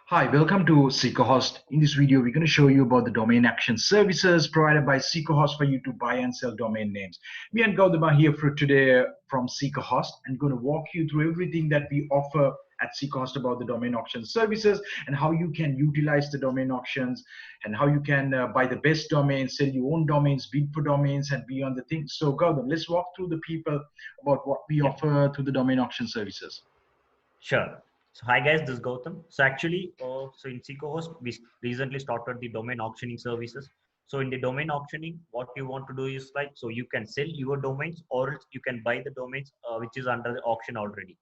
Hi, welcome to SeekaHost. In this video, we're going to show you about the domain action services provided by SeekaHost for you to buy and sell domain names. Me and Gautam are here for today from SeekaHost and going to walk you through everything that we offer at SeekaHost about the domain auction services and how you can utilize the domain auctions and how you can buy the best domains, sell your own domains, bid for domains, and beyond the things. So, Gautam, let's walk through the people about what we Yeah, offer through the domain auction services. sure. So hi guys, this is Gautam. So in SeekaHost, we recently started the domain auctioning services. So in the domain auctioning, what you want to do is like, so you can sell your domains or else you can buy the domains which is under the auction already.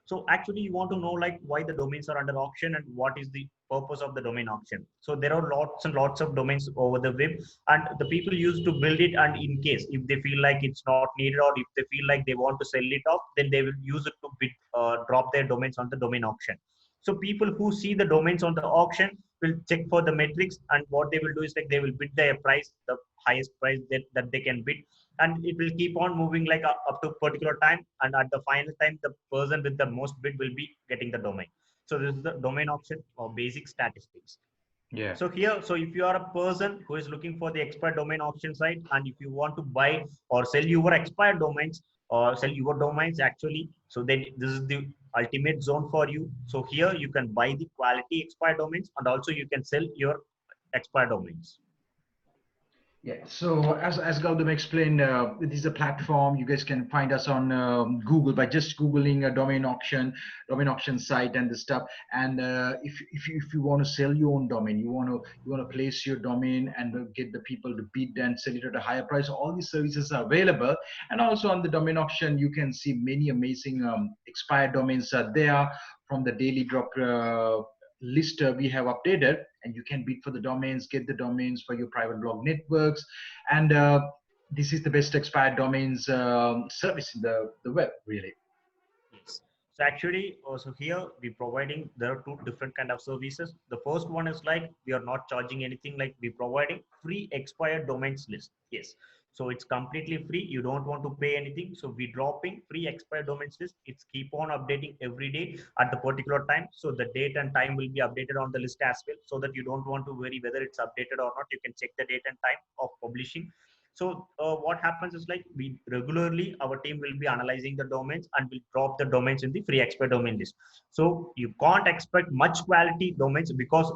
So actually you want to know like why the domains are under auction and what is the purpose of the domain auction. So there are lots and lots of domains over the web and the people used to build it, and in case if they feel like it's not needed or if they feel like they want to sell it off, then they will use it to drop their domains on the domain auction. So people who see the domains on the auction will check for the metrics, and what they will do is like they will bid their price, the highest price that they can bid, and it will keep on moving like up to a particular time, and at the final time the person with the most bid will be getting the domain. So this is the domain auction or basic statistics. Yeah. So here, so if you are a person who is looking for the expired domain auction site, and if you want to buy or sell your expired domains or sell your domains actually, so then this is the ultimate zone for you. So here you can buy the quality expired domains, and also you can sell your expired domains. Yeah, so as Gautam explained, it is a platform. You guys can find us on Google by just googling a domain auction site and the stuff. And if you want to sell your own domain, you want to place your domain and get the people to bid and sell it at a higher price. All these services are available. And also on the domain auction, you can see many amazing expired domains are there from the daily drop. List we have updated, and you can bid for the domains, get the domains for your private blog networks, and this is the best expired domains service in the web, really. Yes. So actually, also here we providing, there are two different kind of services. The first one is like we are not charging anything, like we providing free expired domains list. Yes. So it's completely free. You don't want to pay anything. So we dropping free expired domains list. It's keep on updating every day at the particular time. So the date and time will be updated on the list as well, so that you don't want to worry whether it's updated or not. You can check the date and time of publishing. So what happens is like we regularly, our team will be analyzing the domains and will drop the domains in the free expert domain list. So you can't expect much quality domains because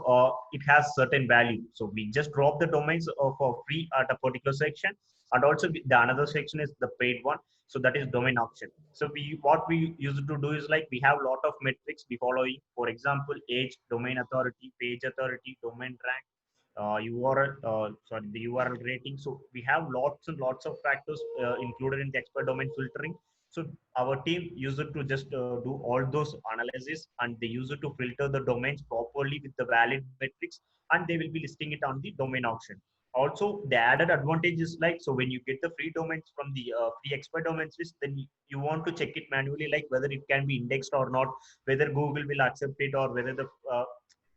it has certain value. So we just drop the domains for free at a particular section, and also the another section is the paid one. So that is domain auction. So what we used to do is like we have a lot of metrics we following. For example, age, domain authority, page authority, domain rank, URL, sorry, the URL rating. So we have lots and lots of factors included in the expert domain filtering. So our team used to just do all those analysis, and they use it to filter the domains properly with the valid metrics, and they will be listing it on the domain auction. Also, the added advantage is like, so when you get the free domains from the free expert domains list, then you want to check it manually, like whether it can be indexed or not, whether Google will accept it, or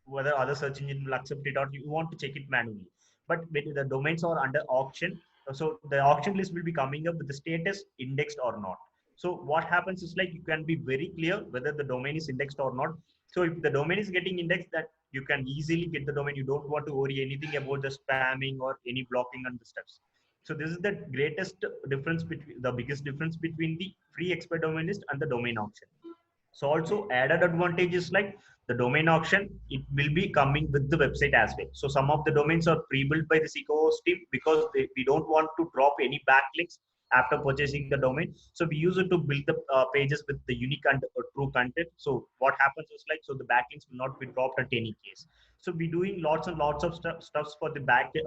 whether other search engine will accept it, or you want to check it manually. But when the domains are under auction, so the auction list will be coming up with the status indexed or not. So what happens is like you can be very clear whether the domain is indexed or not. So if the domain is getting indexed, that you can easily get the domain. You don't want to worry anything about the spamming or any blocking and the steps. So this is the greatest difference between, the biggest difference between the free expert domain list and the domain auction. So also added advantage is like the domain auction, it will be coming with the website as well. So some of the domains are pre-built by the SeekaHost team because we don't want to drop any backlinks after purchasing the domain. So we use it to build the pages with the unique and true content. So what happens is like, so the backlinks will not be dropped at any case. So we doing lots and lots of stuffs for the backlink,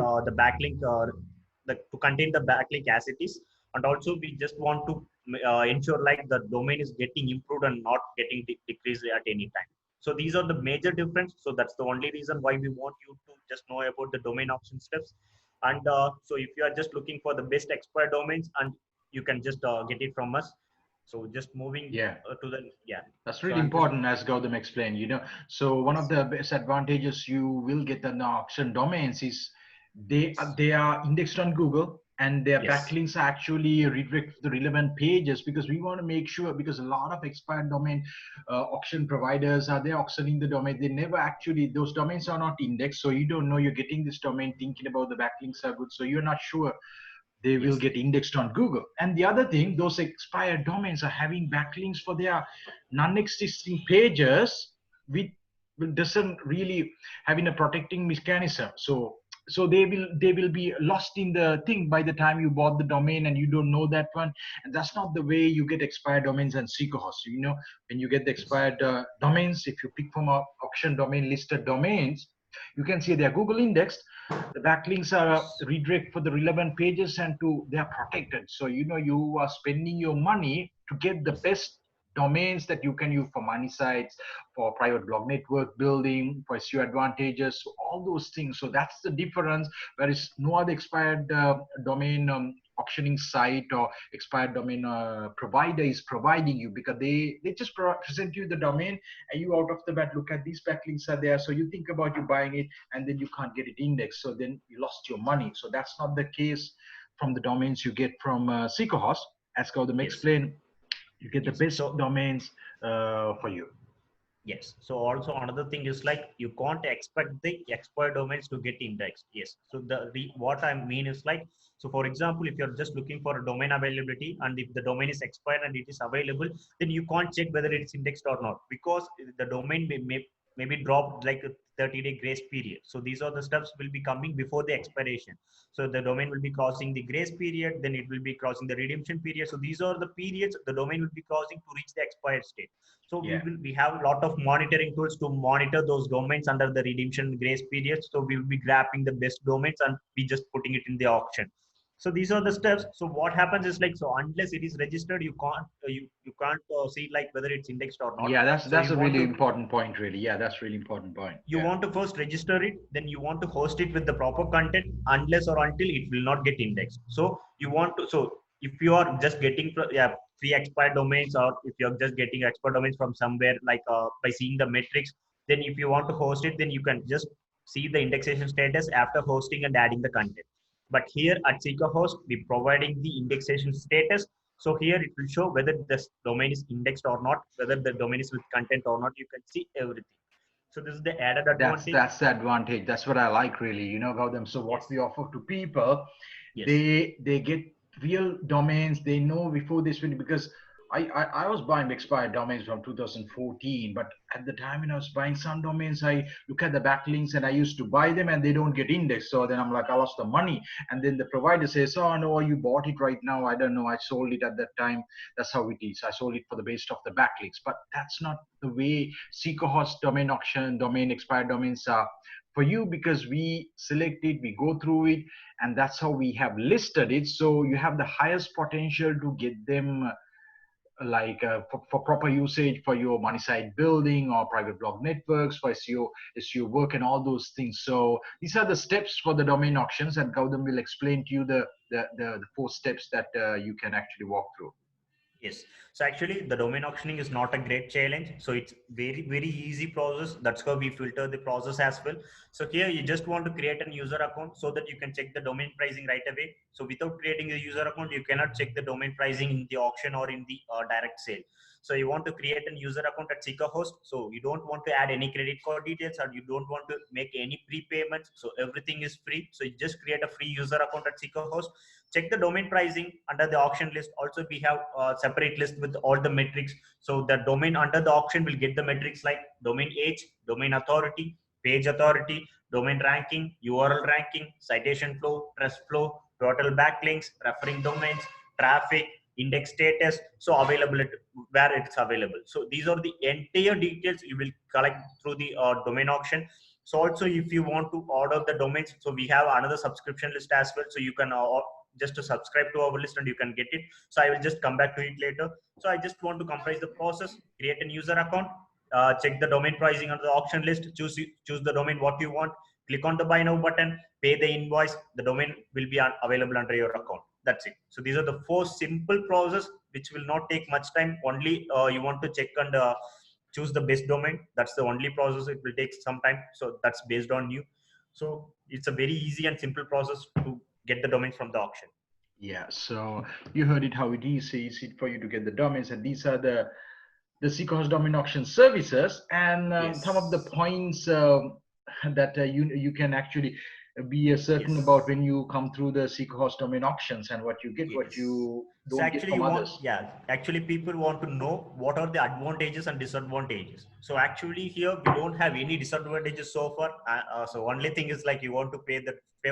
to contain the backlink as it is. And also we just want to ensure like the domain is getting improved and not getting decreased at any time. So these are the major difference. So that's the only reason why we want you to just know about the domain auction steps. And so if you are just looking for the best expert domains, and you can just get it from us. So just moving Yeah, to the, yeah. that's So really I'm just, important, as Gautam explained. So one of yes, the best advantages you will get on the auction domains is they are indexed on Google. and their Yes. backlinks are actually redirect to the relevant pages, because we want to make sure, because a lot of expired domain auction providers are there auctioning the domain, they never actually, those domains are not indexed, so you don't know you're getting this domain thinking about the backlinks are good, so you're not sure they will Yes. get indexed on Google. And the other thing, those expired domains are having backlinks for their non-existing pages, with doesn't really having a protecting mechanism. So they will be lost in the thing by the time you bought the domain and you don't know that one. And that's not the way you get expired domains and SeekaHost. When you get the Yes. expired domains, if you pick from auction domain listed domains, you can see they are Google indexed, the backlinks are Yes. redirect for the relevant pages, and to they are protected, so you are spending your money to get the Yes. best domains that you can use for money sites, for private blog network building, for SEO advantages, so all those things. So that's the difference. Whereas no other expired domain auctioning site or expired domain provider is providing you, because they just present you the domain, and you out of the bat look at these backlinks are there, so you think about you buying it, and then you can't get it indexed, so then you lost your money. So that's not the case from the domains you get from SeekaHost. As Gautam Yes. explained, you get the Yes. best So domains for you. yes. So also another thing is like you can't expect the expired domains to get indexed. Yes. So what I mean is like, so for example, if you're just looking for a domain availability and if the domain is expired and it is available, then you can't check whether it's indexed or not, because the domain maybe dropped like a 30-day grace period. So these are the steps will be coming before the expiration. So the domain will be crossing the grace period, then it will be crossing the redemption period. So these are the periods the domain will be crossing to reach the expired state. So Yeah, we have a lot of monitoring tools to monitor those domains under the redemption grace period. So we will be grabbing the best domains and be just putting it in the auction. So these are the steps. So what happens is like, so unless it is registered, you can't see like whether it's indexed or not. yeah, that's So that's you a want really to important point, really. Yeah, that's really important point. you Yeah. want to first register it, then you want to host it with the proper content, unless or until it will not get indexed. So you want to, so if you are just getting yeah, free expired domains, or if you're just getting expired domains from somewhere like by seeing the metrics, then if you want to host it, then you can just see the indexation status after hosting and adding the content. But here at SeekaHost, we're providing the indexation status. So here it will show whether this domain is indexed or not, whether the domain is with content or not. You can see everything. So this is the added That's advantage. that's the advantage. That's what I like, really. Gautam. So what Yes. we offer to people, Yes. they get real domains. They know before this really, because I was buying expired domains from 2014, but at the time when I was buying some domains, I look at the backlinks and I used to buy them and they don't get indexed. So then I'm like, I lost the money. And then the provider says, oh no, you bought it right now. I don't know. I sold it at that time. That's how it is. I sold it for the base of the backlinks. But that's not the way SeekaHost domain auction, domain expired domains are for you, because we select it, we go through it, and that's how we have listed it. So you have the highest potential to get them for proper usage for your money site building or private blog networks, for SEO work and all those things. So these are the steps for the domain auctions, and Gautam will explain to you the 4 steps that you can actually walk through. Yes. So actually, the domain auctioning is not a great challenge. So it's very easy process. That's how we filter the process as well. So here you just want to create a user account so that you can check the domain pricing right away. So without creating a user account, you cannot check the domain pricing in the auction or in the direct sale. So you want to create a user account at SeekaHost. So you don't want to add any credit card details, or you don't want to make any prepayments. So everything is free. So you just create a free user account at SeekaHost. Check the domain pricing under the auction list. Also we have a separate list with all the metrics. So the domain under the auction will get the metrics like domain age, domain authority, page authority, domain ranking, URL ranking, citation flow, trust flow, total backlinks, referring domains, traffic, index status, so availability, where it's available. So these are the entire details you will collect through the domain auction. So also if you want to order the domains, so we have another subscription list as well. So you can just to subscribe to our list and you can get it. So I will just come back to it later. So I just want to comprise the process, create a user account, check the domain pricing under the auction list, choose the domain what you want, click on the buy now button, pay the invoice, the domain will be available under your account. That's it. So these are the 4 simple process which will not take much time. Only you want to check and choose the best domain. That's the only process. It will take some time. So that's based on you. So it's a very easy and simple process to get the domains from the auction. Yeah, so you heard it how it is. So it's easy for you to get the domains, and these are the SeekaHost domain auction services, and some of the Yes. points that you can actually be certain about Yes. when you come through the SeekaHost domain auctions, and what you get, what Yes. you So don't get actually you from want, others. yeah, actually people want to know what are the advantages and disadvantages. So actually here we don't have any disadvantages so far. So only thing is like you want to pay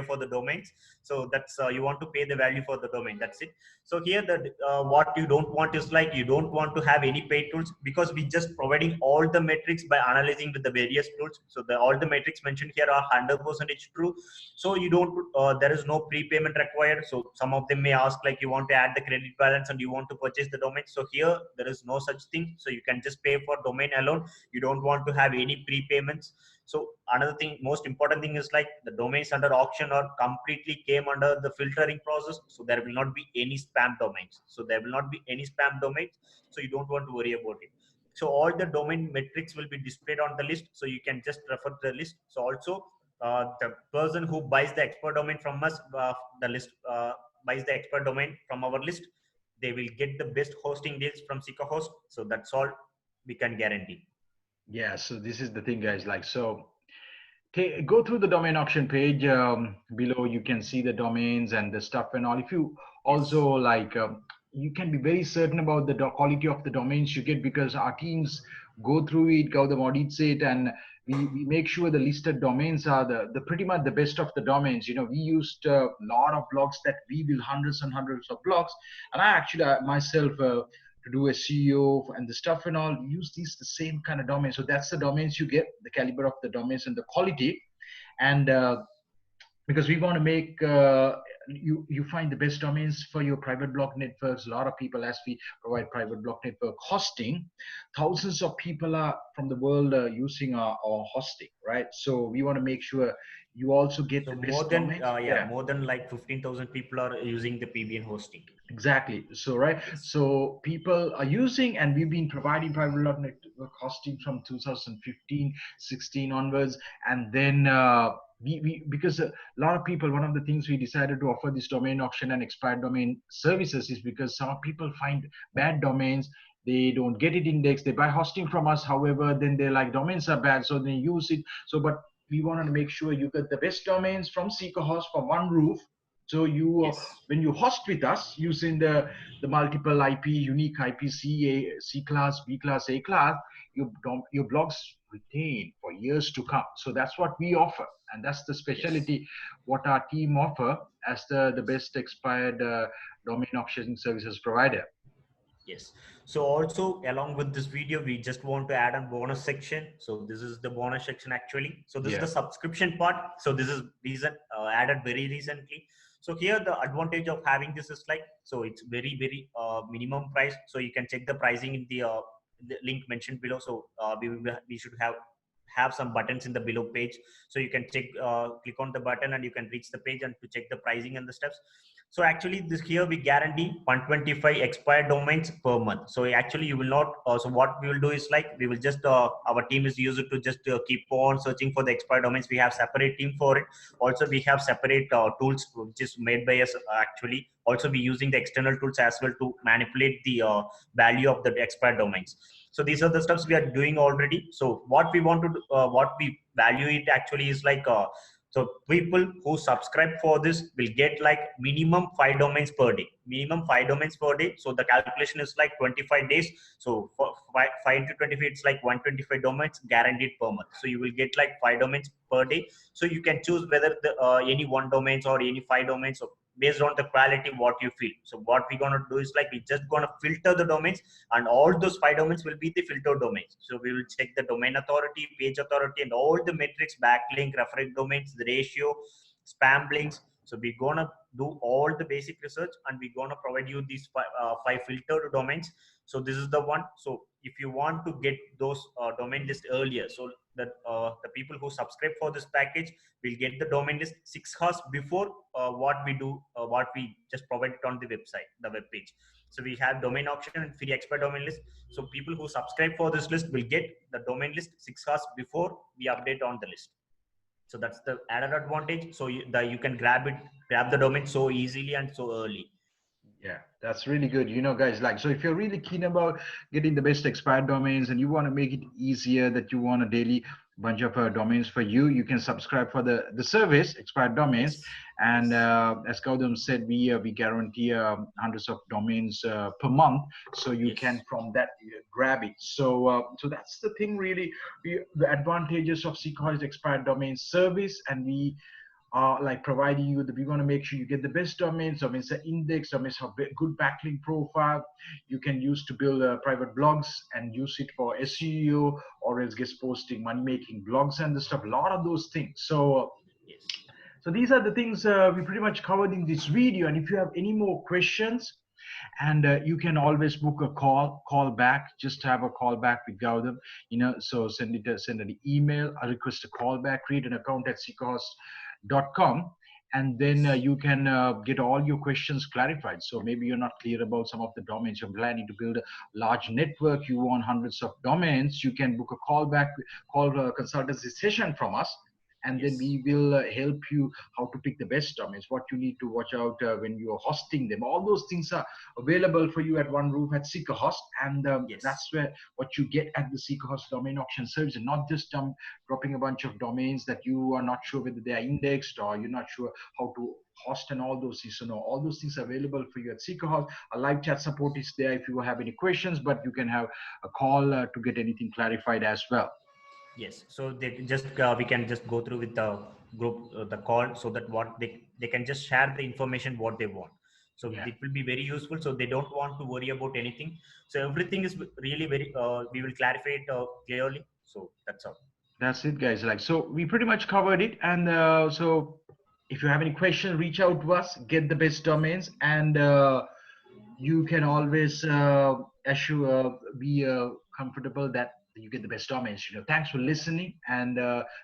for the domains. So that's you want to pay the value for the domain. That's it. So here the what you don't want is like you don't want to have any paid tools, because we just providing all the metrics by analyzing with the various tools. So the all the metrics mentioned here are 100% true. So you don't there is no prepayment required. So some of them may ask like you want to add the credit balance and you want to purchase the domain. So here there is no such thing. So you can just pay for domain alone. You don't want to have any prepayments. So another thing, most important thing is like the domains under auction are completely came under the filtering process. So there will not be any spam domains. So there will not be any spam domains. So you don't want to worry about it. So all the domain metrics will be displayed on the list. So you can just refer to the list. So also the person who buys the expert domain from us, the list buys the expert domain from our list, they will get the best hosting deals from SeekaHost. So that's all we can guarantee. Yeah, so this is the thing, guys. Like, so go through the domain auction page. Below you can see the domains and the stuff and all. If you also Yes. like, you can be very certain about the quality of the domains you get, because our teams go through it, go the audits it, and we make sure the listed domains are the pretty much the best of the domains. We used a lot of blogs that we build hundreds and hundreds of blogs, and I actually myself to do SEO and the stuff and all, use these the same kind of domains. So that's the domains you get, the caliber of the domains and the quality. And because we want to make you find the best domains for your private blog networks. A lot of people, as we provide private blog network hosting, thousands of people are from the world using our hosting, right? So we want to make sure you also get So the more best than domains. Yeah. more than like 15,000 people are using the PBN hosting. Exactly. So, right. Yes. So people are using, and we've been providing private cloud network hosting from 2015, 16 onwards. And then because a lot of people, one of the things we decided to offer this domain auction and expired domain services is because some people find bad domains. They don't get it indexed. They buy hosting from us. However, then they're like, domains are bad, so they use it. So, but we wanted to make sure you get the best domains from SeekaHost from one roof. So Yes. when you host with us using the multiple IP, unique IP, C class, B class, A class, your blogs retain for years to come. So that's what we offer, and that's the Yes. specialty what our team offer as the best expired domain auction services provider. Yes. So also along with this video, we just want to add a bonus section. So this is the bonus section actually. So this is the Yeah. subscription part. So this is recent added very recently. So here the advantage of having this is like, so it's very minimum price. So you can check the pricing in the link mentioned below. So we should have some buttons in the below page. So you can check, click on the button and you can reach the page and to check the pricing and the steps. So actually this here we guarantee 125 expired domains per month. So actually you will not, so what we will do is like, we will just, our team is used to just keep on searching for the expired domains. We have separate team for it. Also we have separate tools which is made by us actually. Also we using the external tools as well to manipulate the value of the expired domains. So these are the steps we are doing already. So what we want to do, what we value it actually is like, so people who subscribe for this will get like minimum 5 domains per day. Minimum 5 domains per day. So the calculation is like 25 days. So for 5 into 25, it's like 125 domains guaranteed per month. So you will get like 5 domains per day. So you can choose whether the any 1 domains or any 5 domains. So based on the quality what you feel. So what we're gonna do is like we just gonna filter the domains, and all those 5 domains will be the filtered domains. So we will check the domain authority, page authority, and all the metrics, backlink, referring domains, the ratio, spam links. So we're gonna do all the basic research, and we're gonna provide you these five filtered domains. So this is the one. So if you want to get those domain list earlier, so that the people who subscribe for this package will get the domain list 6 hours before what we do, what we just provide it on the website, the web page. So we have domain auction and free expert domain list. So people who subscribe for this list will get the domain list 6 hours before we update on the list. So that's the added advantage. So you can grab the domain so easily and so early. Yeah, that's really good. Guys, like, so if you're really keen about getting the best expired domains and you want to make it easier, that you want a daily bunch of domains for you, you can subscribe for the service, expired domains. Yes, And yes, as Gautam said, we guarantee hundreds of domains per month, so you yes, can from that grab it. So that's the thing, really. The advantages of SeekaHost expired domain service, and we like providing you we want to make sure you get the best domains. Domains are index, domains have good backlink profile. You can use to build private blogs and use it for SEO, or else guest posting, money making blogs and the stuff. A lot of those things. yes, So these are the things we pretty much covered in this video. And if you have any more questions, and you can always book a call back, just have a call back with Gautam. So send an email, a request a call back, create an account at seekahost.com, and then yes, you can get all your questions clarified. So maybe you're not clear about some of the domains, you're planning to build a large network, you want hundreds of domains, you can book a call back, call consultancy session from us, and then yes, we will help you how to pick the best domains, what you need to watch out when you're hosting them. All those things are available for you at one roof at SeekaHost, and yes, that's where what you get at the SeekaHost domain auction service, and not just dropping a bunch of domains that you are not sure whether they are indexed, or you're not sure how to host, and all those things. So no, all those things are available for you at SeekaHost. A live chat support is there if you have any questions, but you can have a call to get anything clarified as well. yes. So they can just we can just go through with the group the call, so that what they can just share the information what they want. So Yeah. it will be very useful. So they don't want to worry about anything. So everything is really very. We will clarify it clearly. So that's all. That's it, guys. Like, so we pretty much covered it. And so if you have any questions, reach out to us, get the best domains, and you can always assure, be comfortable that you get the best domains. Thanks for listening, and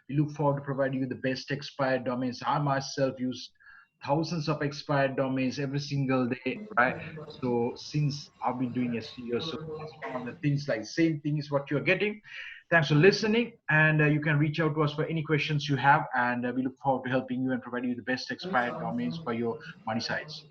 we look forward to providing you the best expired domains. I myself use thousands of expired domains every single day, right? So since I've been doing SEO, so that's one of the things. Like, same thing is what you're getting. Thanks for listening, and you can reach out to us for any questions you have, and we look forward to helping you and providing you the best expired domains for your money sites.